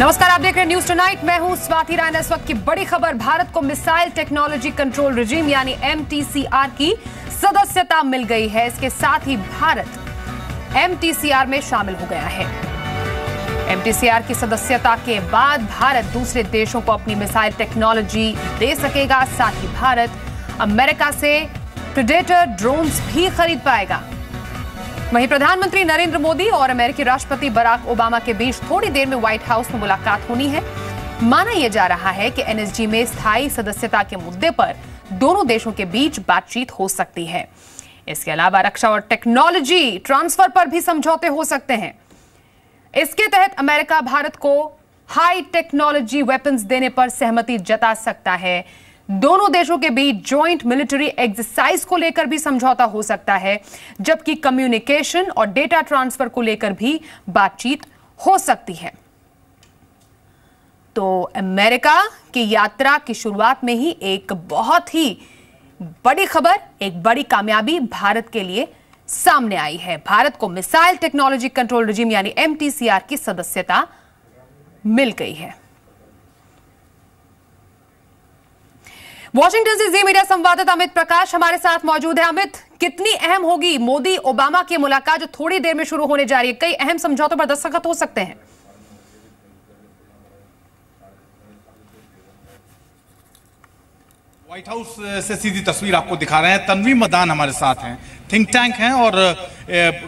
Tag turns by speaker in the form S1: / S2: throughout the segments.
S1: नमस्कार, आप देख रहे हैं न्यूज टुनाइट। मैं हूं स्वाति राय। इस वक्त की बड़ी खबर, भारत को मिसाइल टेक्नोलॉजी कंट्रोल रिजीम यानी MTCR की सदस्यता मिल गई है। इसके साथ ही भारत MTCR में शामिल हो गया है। MTCR की सदस्यता के बाद भारत दूसरे देशों को अपनी मिसाइल टेक्नोलॉजी दे सकेगा। साथ ही भारत अमेरिका से प्रेडेटर ड्रोन्स भी खरीद पाएगा। वहीं प्रधानमंत्री नरेंद्र मोदी और अमेरिकी राष्ट्रपति बराक ओबामा के बीच थोड़ी देर में व्हाइट हाउस में मुलाकात होनी है। माना यह जा रहा है कि NSG में स्थायी सदस्यता के मुद्दे पर दोनों देशों के बीच बातचीत हो सकती है। इसके अलावा रक्षा और टेक्नोलॉजी ट्रांसफर पर भी समझौते हो सकते हैं। इसके तहत अमेरिका भारत को हाई टेक्नोलॉजी वेपन्स देने पर सहमति जता सकता है। दोनों देशों के बीच जॉइंट मिलिट्री एक्सरसाइज को लेकर भी समझौता हो सकता है, जबकि कम्युनिकेशन और डेटा ट्रांसफर को लेकर भी बातचीत हो सकती है। तो अमेरिका की यात्रा की शुरुआत में ही एक बहुत ही बड़ी खबर, एक बड़ी कामयाबी भारत के लिए सामने आई है। भारत को मिसाइल टेक्नोलॉजी कंट्रोल रिजीम यानी MTCR की सदस्यता मिल गई है। वॉशिंगटन से जी मीडिया संवाददाता अमित प्रकाश हमारे साथ मौजूद है। अमित, कितनी अहम होगी मोदी ओबामा की मुलाकात जो थोड़ी देर में शुरू होने जा रही है? कई अहम समझौतों पर दस्तखत हो सकते हैं।
S2: व्हाइट हाउस से सीधी तस्वीर आपको दिखा रहे हैं। तन्वी मदान हमारे साथ हैं, थिंक टैंक हैं और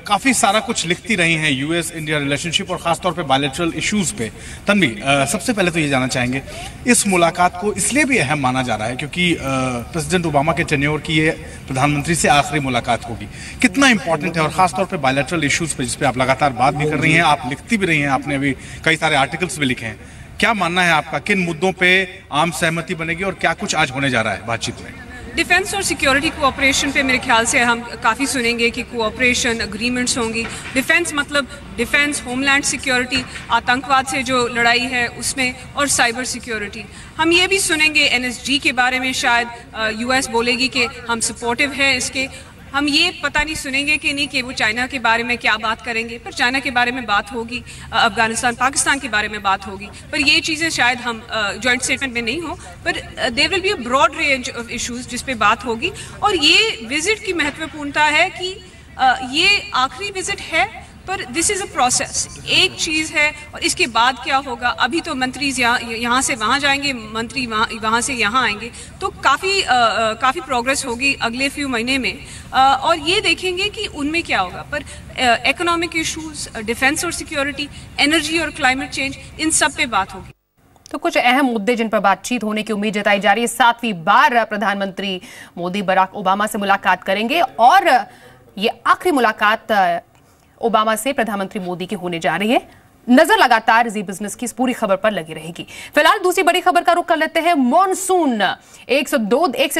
S2: काफी सारा कुछ लिखती रही हैं US इंडिया रिलेशनशिप और खासतौर पे बायलैटरल इश्यूज पे। तन्वी, सबसे पहले तो ये जानना चाहेंगे, इस मुलाकात को इसलिए भी अहम माना जा रहा है क्योंकि प्रेसिडेंट ओबामा के टेन्योर की ये प्रधानमंत्री से आखिरी मुलाकात होगी। कितना इंपॉर्टेंट है और खासतौर पर बायलैटरल इश्यूज पे जिसपे आप लगातार बात भी कर रही हैं, आप लिखती भी रही हैं, आपने अभी कई सारे आर्टिकल्स भी लिखे हैं। क्या मानना है आपका, किन मुद्दों पे आम सहमति बनेगी और क्या कुछ आज होने जा रहा है बातचीत में?
S3: डिफेंस और सिक्योरिटी कोऑपरेशन पे मेरे ख्याल से हम काफ़ी सुनेंगे कि कोऑपरेशन अग्रीमेंट्स होंगी। डिफेंस मतलब डिफेंस, होमलैंड सिक्योरिटी, आतंकवाद से जो लड़ाई है उसमें, और साइबर सिक्योरिटी। हम ये भी सुनेंगे NSG के बारे में, शायद US बोलेगी कि हम सपोर्टिव हैं इसके। हम ये पता नहीं सुनेंगे कि नहीं कि वो चाइना के बारे में क्या बात करेंगे, पर चाइना के बारे में बात होगी, अफगानिस्तान पाकिस्तान के बारे में बात होगी। पर ये चीज़ें शायद हम जॉइंट स्टेटमेंट में नहीं हो, पर there will be a broad range of issues जिस पे बात होगी। और ये विजिट की महत्वपूर्णता है कि ये आखिरी विजिट है, पर दिस इज़ अ प्रोसेस। एक चीज़ है और इसके बाद क्या होगा। अभी तो मंत्री यहाँ से वहाँ जाएंगे, मंत्री वहाँ से यहाँ आएंगे, तो काफ़ी प्रोग्रेस होगी अगले फ्यू महीने में। और ये देखेंगे कि उनमें क्या होगा। पर इकोनॉमिक इश्यूज, डिफेंस और सिक्योरिटी, एनर्जी और क्लाइमेट चेंज, इन सब पे बात होगी।
S1: तो कुछ अहम मुद्दे जिन पर बातचीत होने की उम्मीद जताई जा रही है। 7वीं बार प्रधानमंत्री मोदी बराक ओबामा से मुलाकात करेंगे और ये आखिरी मुलाकात ओबामा से प्रधानमंत्री मोदी की होने जा रही है। नजर लगातार जी बिजनेस की इस पूरी खबर पर लगी रहेगी। फिलहाल दूसरी बड़ी खबर का रुख कर लेते हैं। मॉनसून 1 से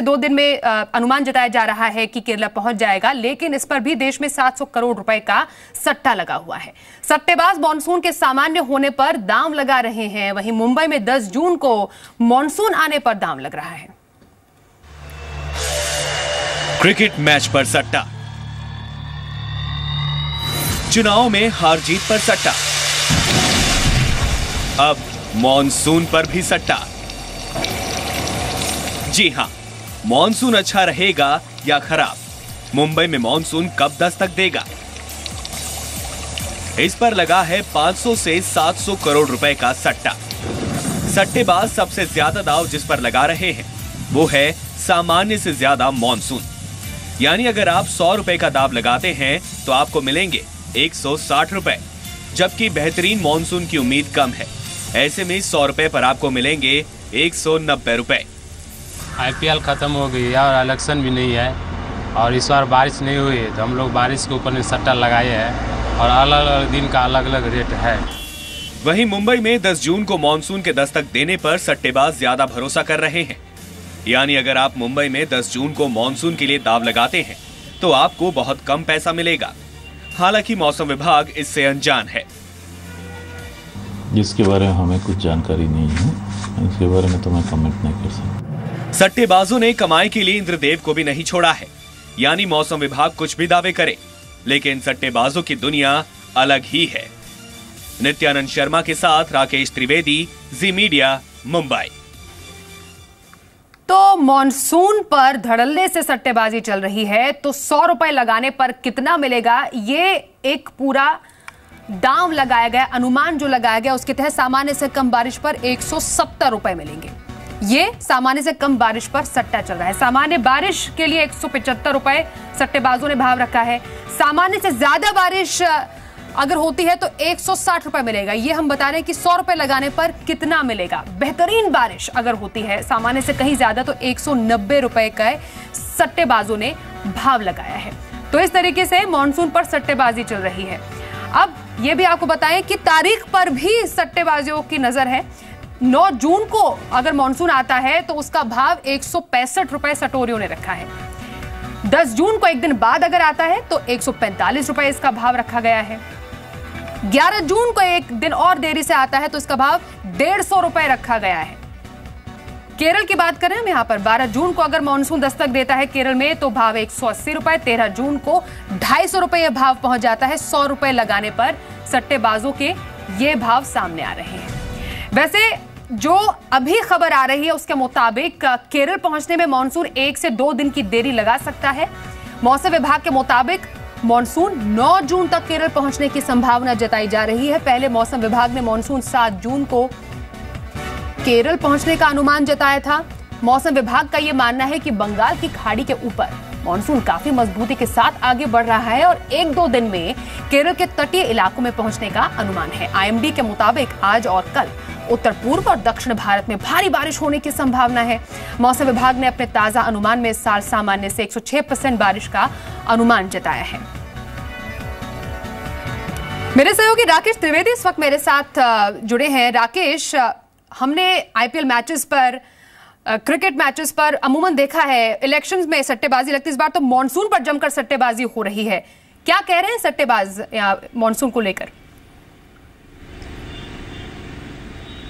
S1: 2 दिन में अनुमान जताया जा रहा है कि केरला पहुंच जाएगा, लेकिन इस पर भी देश में 700 करोड़ रुपए का सट्टा लगा हुआ है। सट्टेबाज मॉनसून के सामान्य होने पर दाम लगा रहे हैं। वहीं मुंबई में 10 जून को मॉनसून आने पर दाम लग रहा है।
S4: क्रिकेट मैच पर सट्टा, चुनाव में हार जीत पर सट्टा, अब मॉनसून पर भी सट्टा। जी हां, मॉनसून अच्छा रहेगा या खराब, मुंबई में मॉनसून कब दस्तक देगा, इस पर लगा है 500 से 700 करोड़ रुपए का सट्टा। सट्टेबाज सबसे ज्यादा दाव जिस पर लगा रहे हैं वो है सामान्य से ज्यादा मॉनसून। यानी अगर आप 100 रुपए का दाव लगाते हैं तो आपको मिलेंगे 160 रुपए, जबकि बेहतरीन मॉनसून की उम्मीद कम है। ऐसे में 100 रुपए पर आपको मिलेंगे 190 रुपए।
S5: IPL खत्म हो गई है और इलेक्शन भी नहीं है और इस बार बारिश नहीं हुई है, तो हम लोग बारिश के ऊपर में सट्टा लगाए हैं और अलग अलग दिन का अलग अलग रेट है।
S4: वहीं मुंबई में 10 जून को मॉनसून के दस्तक देने पर सट्टेबाज ज्यादा भरोसा कर रहे हैं। यानी अगर आप मुंबई में 10 जून को मॉनसून के लिए दाव लगाते हैं तो आपको बहुत कम पैसा मिलेगा। हालांकि मौसम विभाग इससे अनजान है।
S6: जिसके बारे में हमें कुछ जानकारी नहीं है, इसके बारे में तो मैं कमेंट नहीं कर सकता।
S4: सट्टेबाजों ने कमाई के लिए इंद्रदेव को भी नहीं छोड़ा है। यानी मौसम विभाग कुछ भी दावे करे, लेकिन सट्टेबाजों की दुनिया अलग ही है। नित्यानंद शर्मा के साथ राकेश त्रिवेदी, जी मीडिया, मुंबई।
S1: तो मॉनसून पर धड़ल्ले से सट्टेबाजी चल रही है, तो 100 रुपए लगाने पर कितना मिलेगा, ये एक पूरा दांव लगाया गया, अनुमान जो लगाया गया उसके तहत सामान्य से कम बारिश पर 170 रुपए मिलेंगे। ये सामान्य से कम बारिश पर सट्टा चल रहा है। सामान्य बारिश के लिए 175 रुपए सट्टेबाजों ने भाव रखा है। सामान्य से ज्यादा बारिश अगर होती है तो 160 रुपए मिलेगा। ये हम बता रहे हैं कि 100 रुपए लगाने पर कितना मिलेगा। बेहतरीन बारिश अगर होती है सामान्य से कहीं ज्यादा तो 190 रुपए का सट्टेबाजों ने भाव लगाया है। तो इस तरीके से मॉनसून पर सट्टेबाजी चल रही है। अब यह भी आपको बताएं कि तारीख पर भी सट्टेबाजियों की नजर है। 9 जून को अगर मॉनसून आता है तो उसका भाव 165 रुपए सटोरियों ने रखा है। 10 जून को एक दिन बाद अगर आता है तो 145 रुपए इसका भाव रखा गया है। 11 जून को एक दिन और देरी से आता है तो इसका भाव 150 रुपए रखा गया है। केरल की बात करें हम यहां पर 12 जून को अगर मॉनसून दस्तक देता है केरल में तो भाव 180 रुपए। 13 जून को 250 रुपए यह भाव पहुंच जाता है। 100 रुपए लगाने पर सट्टेबाजों के ये भाव सामने आ रहे हैं। वैसे जो अभी खबर आ रही है उसके मुताबिक केरल पहुंचने में मॉनसून 1 से 2 दिन की देरी लगा सकता है। मौसम विभाग के मुताबिक मॉनसून 9 जून तक केरल पहुंचने की संभावना जताई जा रही है। पहले मौसम विभाग ने मॉनसून 7 जून को केरल पहुंचने का अनुमान जताया था। मौसम विभाग का यह मानना है कि बंगाल की खाड़ी के ऊपर मॉनसून काफी मजबूती के साथ आगे बढ़ रहा है और 1-2 दिन में केरल के तटीय इलाकों में पहुंचने का अनुमान है। आईएमडी के मुताबिक आज और कल उत्तर पूर्व और दक्षिण भारत में भारी बारिश होने की संभावना है। मौसम विभाग ने अपने ताजा अनुमान में इस साल सामान्य से 106% बारिश का अनुमान जताया है। मेरे सहयोगी राकेश त्रिवेदी इस वक्त मेरे साथ जुड़े हैं। राकेश, हमने आईपीएल मैचेस पर, क्रिकेट मैचेस पर अमूमन देखा है इलेक्शंस में सट्टेबाजी लगती है। इस बार तो मॉनसून पर जमकर सट्टेबाजी हो रही है। क्या कह रहे हैं सट्टेबाज मॉनसून को लेकर?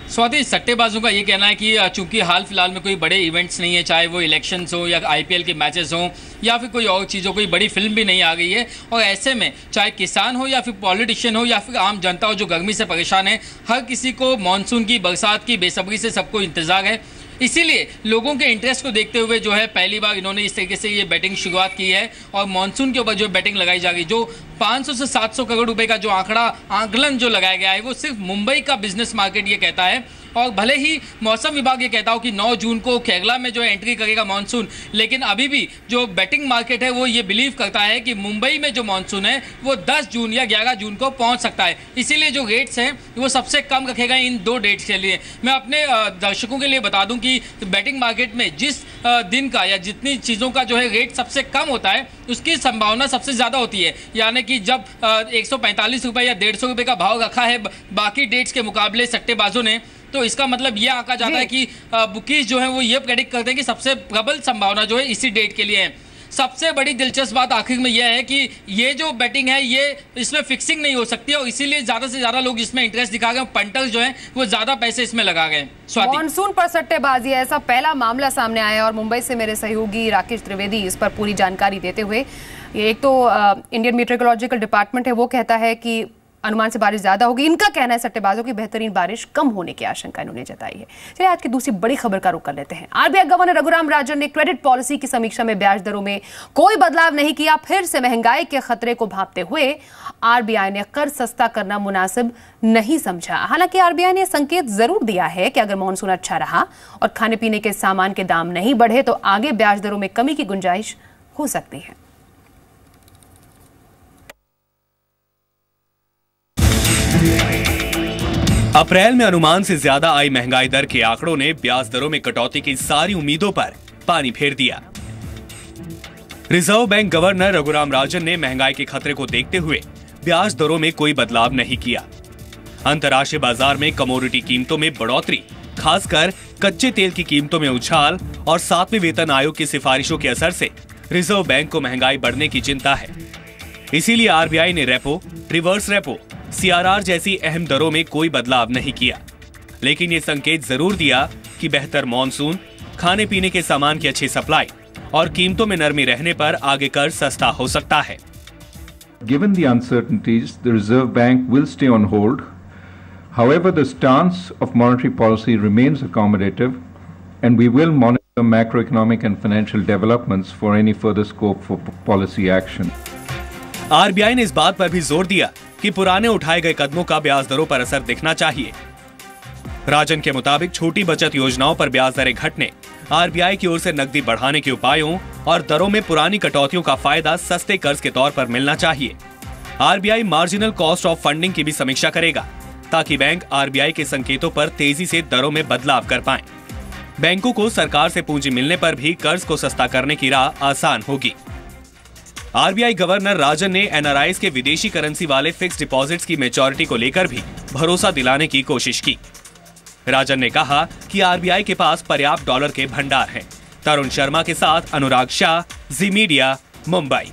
S7: स्वाति, सट्टेबाजों का ये कहना है कि चूंकि हाल फिलहाल में कोई बड़े इवेंट्स नहीं है, चाहे वो इलेक्शंस हो या आईपीएल के मैचेस हो या फिर कोई और चीज़ हो, कोई बड़ी फिल्म भी नहीं आ गई है, और ऐसे में चाहे किसान हो या फिर पॉलिटिशियन हो या फिर आम जनता हो जो गर्मी से परेशान है, हर किसी को मानसून की, बरसात की बेसब्री से सबको इंतजार है। इसीलिए लोगों के इंटरेस्ट को देखते हुए जो है पहली बार इन्होंने इस तरीके से ये बैटिंग शुरुआत की है और मानसून के ऊपर जो बैटिंग लगाई जा रही, जो 500 से 700 करोड़ रुपए का जो आंकलन जो लगाया गया है वो सिर्फ मुंबई का बिजनेस मार्केट ये कहता है। और भले ही मौसम विभाग ये कहता हो कि 9 जून को केरला में जो है एंट्री करेगा मानसून, लेकिन अभी भी जो बैटिंग मार्केट है वो ये बिलीव करता है कि मुंबई में जो मानसून है वो 10 जून या 11 जून को पहुंच सकता है। इसीलिए जो रेट्स हैं वो सबसे कम रखेगा इन 2 डेट्स के लिए। मैं अपने दर्शकों के लिए बता दूं कि बैटिंग मार्केट में जिस दिन का या जितनी चीज़ों का जो है रेट सबसे कम होता है उसकी संभावना सबसे ज़्यादा होती है। यानी कि जब 145 रुपये या 150 रुपये का भाव रखा है बाकी डेट्स के मुकाबले सट्टेबाजों ने, तो इसका मतलब यह आंका जाता है कि बुकीज जो है वो ये प्रेडिक्ट करते हैं कि सबसे प्रबल संभावना जो है इसी डेट के लिए है। सबसे बड़ी दिलचस्प बात आखिर में यह है कि ये जो बैटिंग है ये इसमें फिक्सिंग नहीं हो सकती और इसीलिए ज्यादा से ज्यादा लोग इसमें इंटरेस्ट दिखा गए, पंटर्स जो हैं वो ज्यादा पैसे इसमें लगा गए।
S1: मॉनसून पर सट्टेबाजी ऐसा पहला मामला सामने आया और मुंबई से मेरे सहयोगी राकेश त्रिवेदी इस पर पूरी जानकारी देते हुए, एक तो इंडियन मीटरोलॉजिकल डिपार्टमेंट है वो कहता है कि अनुमान से बारिश ज्यादा होगी। इनका कहना है सट्टेबाजों की बेहतरीन बारिश कम होने की आशंका इन्होंने जताई है। चलिए आज की दूसरी बड़ी खबर का रुख कर लेते हैं। आरबीआई गवर्नर रघुराम राजन ने क्रेडिट पॉलिसी की समीक्षा में ब्याज दरों में कोई बदलाव नहीं किया। फिर से महंगाई के खतरे को भांपते हुए आरबीआई ने कर्ज सस्ता करना मुनासिब नहीं समझा। हालांकि आरबीआई ने संकेत जरूर दिया है कि अगर मॉनसून अच्छा रहा और खाने पीने के सामान के दाम नहीं बढ़े तो आगे ब्याज दरों में कमी की गुंजाइश हो सकती है।
S4: अप्रैल में अनुमान से ज्यादा आई महंगाई दर के आंकड़ों ने ब्याज दरों में कटौती की सारी उम्मीदों पर पानी फेर दिया। Reserve bank governor Raghuram Rajan ने महंगाई के खतरे को देखते हुए ब्याज दरों में कोई बदलाव नहीं किया। अंतर्राष्ट्रीय बाजार में कमोडिटी कीमतों में बढ़ोतरी, खासकर कच्चे तेल की कीमतों में उछाल और 7वें वेतन आयोग की सिफारिशों के असर से रिजर्व बैंक को महंगाई बढ़ने की चिंता है। इसीलिए आरबीआई ने रेपो, रिवर्स रेपो, सीआरआर जैसी अहम दरों में कोई बदलाव नहीं किया, लेकिन ये संकेत जरूर दिया कि बेहतर मॉनसून, खाने पीने के सामान की अच्छी सप्लाई और कीमतों में नरमी रहने पर आगे कर्ज सस्ता हो सकता है।
S8: Given the uncertainties, the Reserve Bank will stay on hold However, the stance of monetary policy remains accommodative, and we will monitor macroeconomic and financial developments for any further scope for policy action.
S4: RBI ने इस बात पर भी जोर दिया कि पुराने उठाए गए कदमों का ब्याज दरों पर असर दिखना चाहिए। राजन के मुताबिक छोटी बचत योजनाओं पर ब्याज दरें घटने, आरबीआई की ओर से नकदी बढ़ाने के उपायों और दरों में पुरानी कटौतियों का फायदा सस्ते कर्ज के तौर पर मिलना चाहिए। RBI marginal cost of funding की भी समीक्षा करेगा ताकि बैंक आरबीआई के संकेतों पर तेजी से दरों में बदलाव कर पाएं। बैंकों को सरकार से पूंजी मिलने पर भी कर्ज को सस्ता करने की राह आसान होगी। आरबीआई गवर्नर राजन ने एनआरआईज के विदेशी करेंसी वाले फिक्स डिपॉजिट्स की मैच्योरिटी को लेकर भी भरोसा दिलाने की कोशिश की। राजन ने कहा कि आरबीआई के पास पर्याप्त डॉलर के भंडार हैं। तरुण शर्मा के साथ अनुराग शाह, जी मीडिया, मुंबई।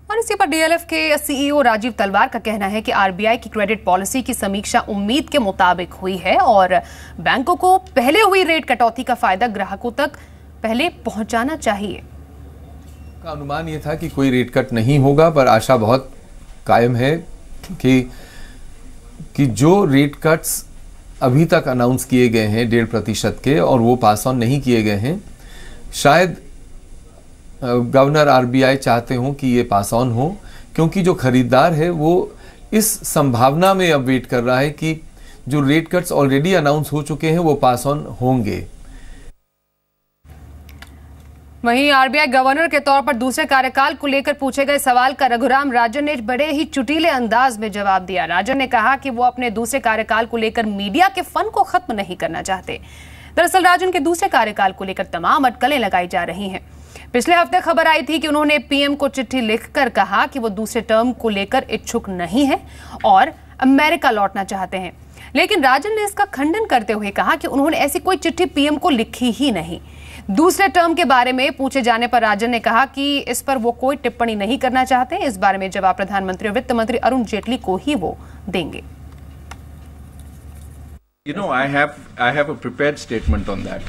S1: और इसी पर डीएलएफ के सीईओ राजीव तलवार का कहना है कि आरबीआई की क्रेडिट पॉलिसी की समीक्षा उम्मीद के मुताबिक हुई है और बैंकों को पहले हुई रेट कटौती का फायदा ग्राहकों तक पहले पहुंचाना चाहिए।
S9: का अनुमान यह था कि कोई रेट कट नहीं होगा, पर आशा बहुत कायम है कि जो रेट कट्स अभी तक अनाउंस किए गए हैं 1.5% के और वो पास ऑन नहीं किए गए हैं, शायद गवर्नर आरबीआई चाहते हों कि ये पास ऑन हो, क्योंकि जो खरीदार है वो इस संभावना में अब वेट कर रहा है कि जो रेट कट्स ऑलरेडी अनाउंस हो चुके हैं वो पास ऑन होंगे।
S1: वहीं आरबीआई गवर्नर के तौर पर दूसरे कार्यकाल को लेकर पूछे गए सवाल का रघुराम राजन ने बड़े ही चुटीले अंदाज में जवाब दिया। राजन ने कहा कि वो अपने दूसरे कार्यकाल को लेकर मीडिया के फन को खत्म नहीं करना चाहते। दरअसल राजन के दूसरे कार्यकाल को लेकर तमाम अटकलें लगाई जा रही हैं। पिछले हफ्ते खबर आई थी कि उन्होंने पीएम को चिट्ठी लिखकर कहा कि वो दूसरे टर्म को लेकर इच्छुक नहीं है और अमेरिका लौटना चाहते हैं, लेकिन राजन ने इसका खंडन करते हुए कहा कि उन्होंने ऐसी कोई चिट्ठी पीएम को लिखी ही नहीं। दूसरे टर्म के बारे में पूछे जाने पर राजन ने कहा कि इस पर वो कोई टिप्पणी नहीं करना चाहते। इस बारे में जवाब प्रधानमंत्री और वित्त मंत्री अरुण जेटली को ही वो देंगे।
S8: You know, I have a prepared statement on that.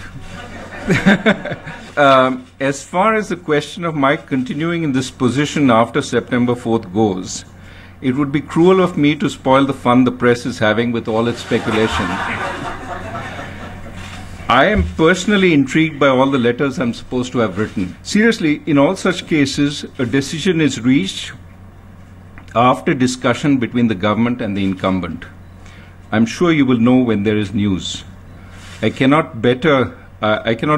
S8: As far as the question of my continuing in this position after September 4th goes, it would be cruel of me to spoil the fun the press is having with all its speculation. I am personally intrigued by all the letters I'm supposed to have written. Seriously, in all such cases, a decision is reached after discussion between the government and the incumbent. I'm sure you will know when there is news. I cannot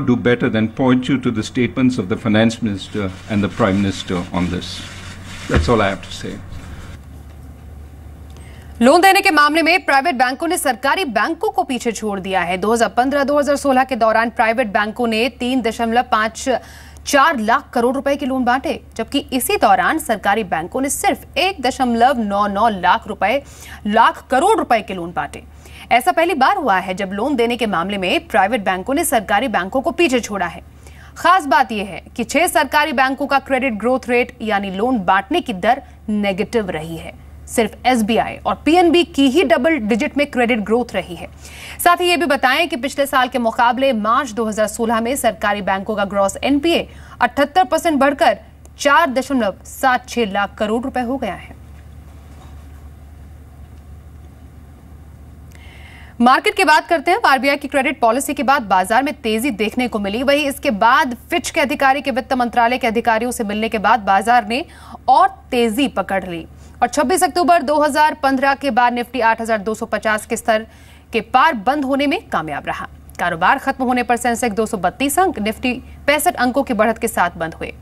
S8: do better than point you to the statements of the finance minister and the prime minister on this. That's all I have to say.
S1: Loan देने के मामले में private बैंकों ने सरकारी बैंकों को पीछे छोड़ दिया है। 2015-2016 के दौरान प्राइवेट बैंकों ने 3.54 लाख करोड़ रुपए के लोन बांटे, जबकि इसी दौरान सरकारी बैंकों ने सिर्फ 1.99 लाख करोड़ रुपए के लोन बांटे। ऐसा पहली बार हुआ है जब लोन देने के मामले में प्राइवेट बैंकों ने सरकारी बैंकों को पीछे छोड़ा है। खास बात यह है कि 6 सरकारी बैंकों का क्रेडिट ग्रोथ रेट यानी लोन बांटने की दर नेगेटिव रही है। सिर्फ एसबीआई और पीएनबी की ही डबल डिजिट में क्रेडिट ग्रोथ रही है। साथ ही ये भी बताएं कि पिछले साल के मुकाबले मार्च 2016 में सरकारी बैंकों का ग्रॉस एनपीए 78% बढ़कर 4.76 लाख करोड़ रुपए हो गया है। मार्केट की बात करते हैं। आरबीआई की क्रेडिट पॉलिसी के बाद बाजार में तेजी देखने को मिली। वहीं इसके बाद फिच के अधिकारी के वित्त मंत्रालय के अधिकारियों से मिलने के बाद बाजार ने और तेजी पकड़ ली और 26 अक्टूबर 2015 के बाद निफ्टी 8,250 के स्तर के पार बंद होने में कामयाब रहा। कारोबार खत्म होने पर सेंसेक्स 232 अंक, निफ्टी 65 अंकों की बढ़त के साथ बंद हुए।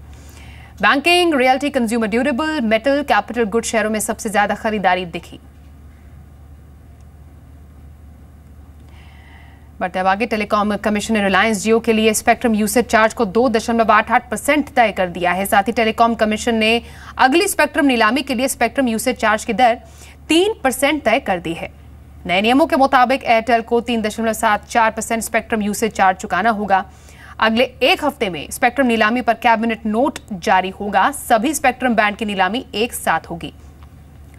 S1: Banking, realty, consumer durable, metal, capital good शेयरों में सबसे ज्यादा खरीदारी दिखी। बढ़ते अब आगे, टेलीकॉम कमीशन ने रिलायंस जियो के लिए स्पेक्ट्रम यूसेज चार्ज को 2.88% तय कर दिया है। साथ ही टेलीकॉम कमीशन ने अगली स्पेक्ट्रम नीलामी के लिए स्पेक्ट्रम यूसेज चार्ज की दर 3% तय कर दी है। नए नियमों के मुताबिक एयरटेल को 3.74% स्पेक्ट्रम यूसेज चार्ज चुकाना होगा। अगले एक हफ्ते में स्पेक्ट्रम नीलामी पर कैबिनेट नोट जारी होगा। सभी स्पेक्ट्रम बैंड की नीलामी एक साथ होगी।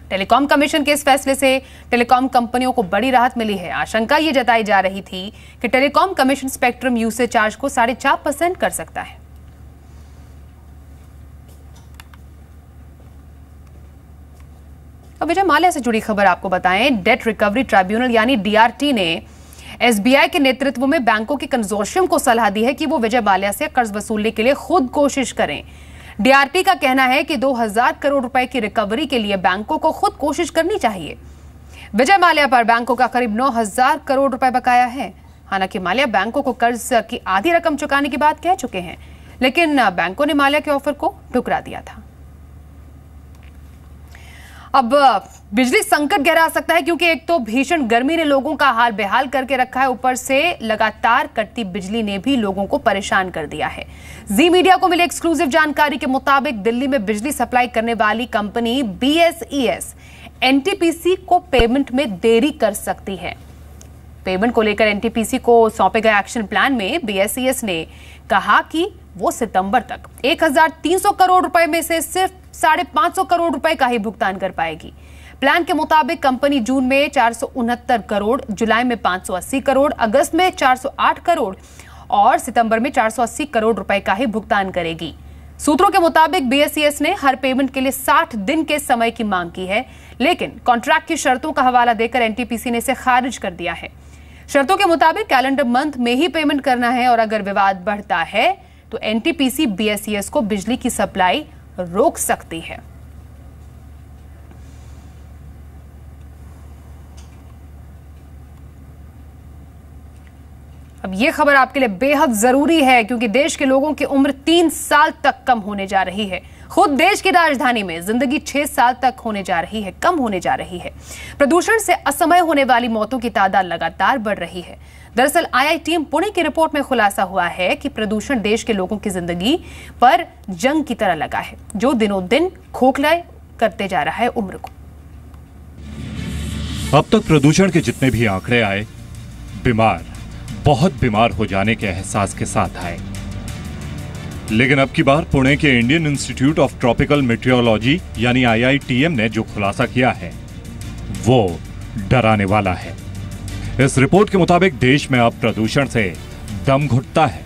S1: टेलीकॉम कमीशन के इस फैसले से टेलीकॉम कंपनियों को बड़ी राहत मिली है। आशंका ये जताई जा रही थी कि telecom commission spectrum usage charge को 4.5% कर सकता है। अब विजय माल्या से जुड़ी खबर आपको बताएं। डेट रिकवरी ट्राइब्यूनल यानी डीआरटी ने एसबीआई के नेतृत्व में बैंकों के कंसोर्शियम को सलाह दी है कि वो विजय माल्या से कर्ज वसूलने के लिए खुद कोशिश करें। डीआरटी का कहना है कि 2000 करोड़ रुपए की रिकवरी के लिए बैंकों को खुद कोशिश करनी चाहिए। विजय माल्या पर बैंकों का करीब 9000 करोड़ रुपए बकाया है। हालांकि माल्या बैंकों को कर्ज की आधी रकम चुकाने की बात कह चुके हैं, लेकिन बैंकों ने माल्या के ऑफर को ठुकरा दिया था। अब बिजली संकट गहरा सकता है, क्योंकि एक तो भीषण गर्मी ने लोगों का हाल बेहाल करके रखा है, ऊपर से लगातार कटती बिजली ने भी लोगों को परेशान कर दिया है। जी मीडिया को मिले एक्सक्लूसिव जानकारी के मुताबिक दिल्ली में बिजली सप्लाई करने वाली कंपनी BSES एनटीपीसी को पेमेंट में देरी कर सकती है। पेमेंट को लेकर एनटीपीसी को सौंपे गए एक्शन प्लान में BSES ने कहा कि वो सितंबर तक 1300 करोड़ रुपए में से सिर्फ 550 करोड़ रुपए का ही भुगतान कर पाएगी। प्लान के मुताबिक कंपनी जून में 469 करोड़, जुलाई में 580 करोड़, अगस्त में 408 करोड़ और सितंबर में 480 करोड़ रुपए का ही भुगतान करेगी। सूत्रों के मुताबिक BSES ने हर पेमेंट के लिए 60 दिन के समय की मांग की है, लेकिन कॉन्ट्रैक्ट की शर्तों का हवाला देकर एनटीपीसी ने इसे खारिज कर दिया है। शर्तों के मुताबिक कैलेंडर मंथ में ही पेमेंट करना है और अगर विवाद बढ़ता है तो एनटीपीसी BSES को बिजली की सप्लाई रोक सकती है। अब यह खबर आपके लिए बेहद जरूरी है, क्योंकि देश के लोगों की उम्र 3 साल तक कम होने जा रही है। खुद देश की राजधानी में जिंदगी 6 साल तक होने जा रही है, कम होने जा रही है। प्रदूषण से असमय होने वाली मौतों की तादाद लगातार बढ़ रही है। दरअसल IITM पुणे की रिपोर्ट में खुलासा हुआ है कि प्रदूषण देश के लोगों की जिंदगी पर जंग की तरह लगा है, जो दिनों दिन खोखला करते जा रहा है उम्र को।
S10: अब तक प्रदूषण के जितने भी आंकड़े आए, बहुत बीमार हो जाने के एहसास के साथ आए। लेकिन अब की बार पुणे के Indian institute of tropical metrology यानी IITM ने जो खुलासा किया है वो डराने वाला है। इस रिपोर्ट के मुताबिक देश में अब प्रदूषण से दम घुटता है।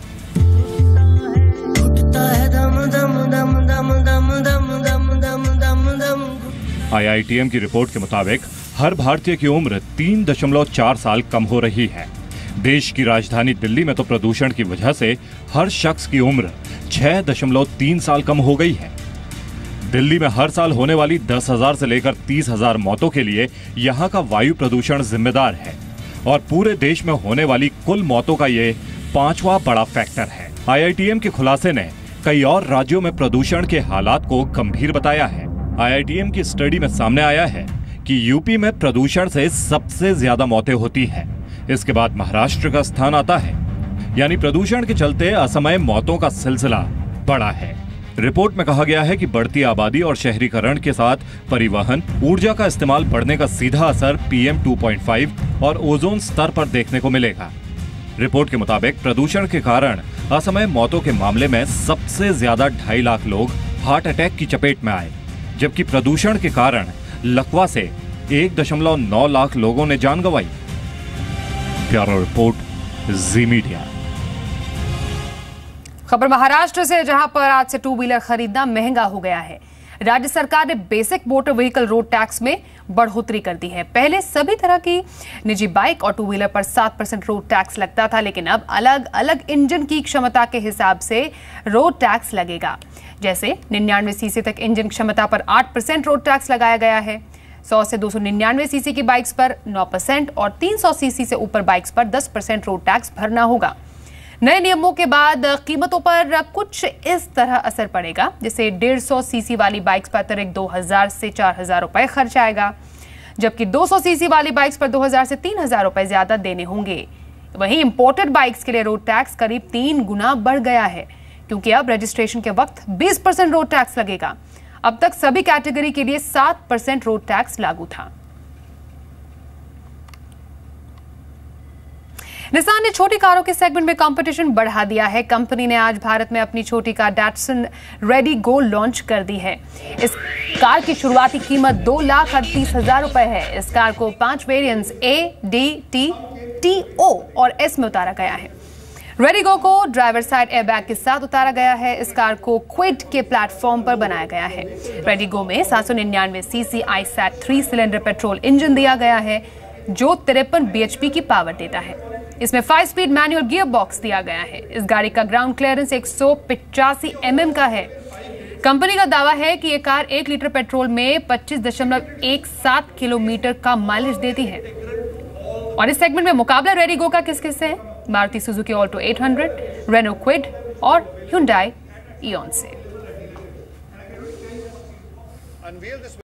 S10: IITM की रिपोर्ट के मुताबिक हर भारतीय की उम्र 3.4 साल कम हो रही है। देश की राजधानी दिल्ली में तो प्रदूषण की वजह से हर शख्स की उम्र 6.3 साल कम हो गई है। दिल्ली में हर साल होने वाली 10,000 से लेकर 30,000 मौतों के लिए यहाँ का वायु प्रदूषण जिम्मेदार है और पूरे देश में होने वाली कुल मौतों का ये 5वां बड़ा फैक्टर है। IITM के खुलासे ने कई और राज्यों में प्रदूषण के हालात को गंभीर बताया है। IITM की स्टडी में सामने आया है कि यूपी में प्रदूषण से सबसे ज्यादा मौतें होती हैं। इसके बाद महाराष्ट्र का स्थान आता है, यानी प्रदूषण के चलते असमय मौतों का सिलसिला बड़ा है। रिपोर्ट में कहा गया है कि बढ़ती आबादी और शहरीकरण के साथ परिवहन, ऊर्जा का इस्तेमाल बढ़ने का सीधा असर PM 2.5 और ओजोन स्तर पर देखने को मिलेगा। रिपोर्ट के मुताबिक प्रदूषण के कारण असमय मौतों के मामले में सबसे ज्यादा 2.5 लाख लोग हार्ट अटैक की चपेट में आए, जबकि प्रदूषण के कारण लकवा से 1.9 लाख लोगों ने जान गंवाई। ब्यूरो रिपोर्ट, जी मीडिया।
S1: खबर महाराष्ट्र से, जहां पर आज से 2 व्हीलर खरीदना महंगा हो गया है। राज्य सरकार ने basic motor vehicle road tax में बढ़ोतरी कर दी है। पहले सभी तरह की निजी बाइक और 2 व्हीलर पर 7% रोड टैक्स लगता था, लेकिन अब अलग अलग इंजन की क्षमता के हिसाब से रोड टैक्स लगेगा। जैसे 99 सीसी तक इंजन क्षमता पर 8% रोड टैक्स लगाया गया है। 100 से 299 सीसी की बाइक्स पर 9% और 300 सीसी से ऊपर बाइक्स पर 10% रोड टैक्स भरना होगा। नए नियमों के बाद कीमतों पर कुछ इस तरह असर पड़ेगा, जैसे 150 सीसी वाली बाइक्स पर अतिरिक्त 2,000 से 4,000 रुपए खर्च आएगा, जबकि 200 सीसी वाली बाइक्स पर 2,000 से 3,000 रुपए ज्यादा देने होंगे। वहीं इंपोर्टेड बाइक्स के लिए रोड टैक्स करीब 3 गुना बढ़ गया है, क्योंकि अब रजिस्ट्रेशन के वक्त 20% रोड टैक्स लगेगा। अब तक सभी कैटेगरी के लिए 7% रोड टैक्स लागू था। निसान ने छोटी कारों के सेगमेंट में कंपटीशन बढ़ा दिया है। कंपनी ने आज भारत में अपनी छोटी कार डैटसन रेडी गो लॉन्च कर दी है। इस कार की शुरुआती कीमत 2,38,000 रुपए है। इस कार को 5 variants A, D, T, TO और S में उतारा गया है। रेडिगो को ड्राइवर साइड एयरबैग के साथ उतारा गया है। इस कार को क्विड के प्लेटफॉर्म पर बनाया गया है। रेडिगो में 799 CC iSat 3 cylinder petrol engine दिया गया है जो 53 bhp की पावर देता है। इसमें 5 स्पीड मैनुअल गियर बॉक्स दिया गया है। इस गाड़ी का ग्राउंड क्लियरेंस 185 mm का है। कंपनी का दावा है कि यह कार 1 लीटर पेट्रोल में 25.17 किलोमीटर का माइलेज देती है। और इस सेगमेंट में मुकाबला रेडिगो का किस किस से है? Maruti Suzuki Alto 800, Renault Kwid और Hyundai Eon से।